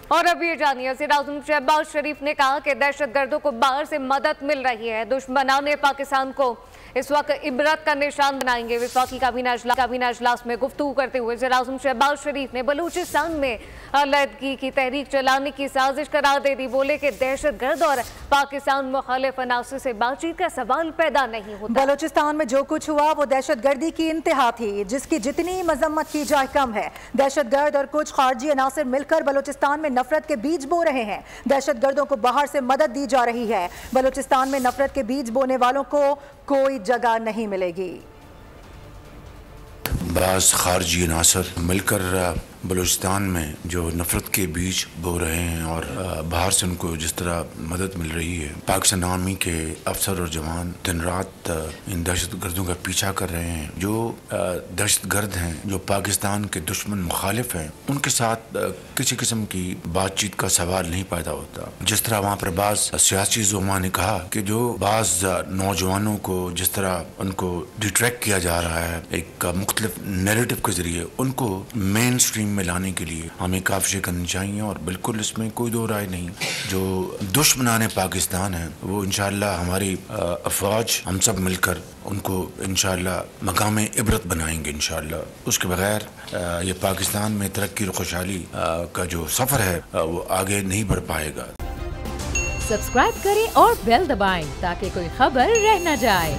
اور اب یہ جانیے وزیر-اعظم شہباز شریف نے کہا کہ دہشت گردوں کو باہر سے مدد مل رہی ہے، دشمنان پاکستان کو اس وقت عبرت کا نشان بنائیں گے۔ وفاقی کابینہ اجلاس میں گفتگو کرتے ہوئے وزیر-اعظم شہباز شریف نے بلوچستان میں علیحدگی کی تحریک چلانے کی سازش قرار دے دی، بولے کہ دہشت گرد اور پاکستان مخالف عناصر سے بات چیت کا سوال پیدا نہیں ہوتا۔ بلوچستان میں جو کچھ ہوا وہ دہشت گردی کی انتہا تھی، جس کی جتنی مذمت کی جائے کم ہے۔ دہشت گرد اور کچھ خارجی عناصر مل کر بلوچستان میں نفرت کے بیج بو رہے ہیں۔ دہشت گردوں کو باہر سے مدد دی جا رہی ہے۔ بلوچستان میں نفرت کے بیج بونے والوں کو کوئی جگہ نہیں ملے گی۔ بعض خارجی عناصر مل کر بلوچستان میں جو نفرت کے بیج بو رہے ہیں اور باہر سے ان کو جس طرح مدد مل رہی ہے، پاکستان آرمی کے افسر اور جوان دن رات ان دہشت گردوں کا پیچھا کر رہے ہیں۔ جو دہشت گرد ہیں، جو پاکستان کے دشمن مخالف ہیں، ان کے ساتھ کسی قسم کی بات چیت کا سوال نہیں پیدا ہوتا۔ جس طرح وہاں پر بعض سیاسی زعماء نے کہا کہ جو بعض نوجوانوں کو جس طرح ان کو ڈیٹریکٹ کیا جا رہا ہے ایک مختلف نیریٹو کے ذریعے، ان کو مین اسٹریم میں لانے کے لیے ہمیں کافی کرنی چاہیے، اور بالکل اس میں کوئی دو رائے نہیں۔ جو دشمنان پاکستان ہیں وہ انشاءاللہ ہماری افواج ہم سب مل کر ان کو انشاءاللہ مقام عبرت بنائیں گے انشاءاللہ۔ اس کے بغیر یہ پاکستان میں ترقی اور خوشحالی کا جو سفر ہے وہ آگے نہیں بڑھ پائے گا۔ سبسکرائب کریں اور بیل دبائیں تاکہ کوئی خبر رہ نہ جائے۔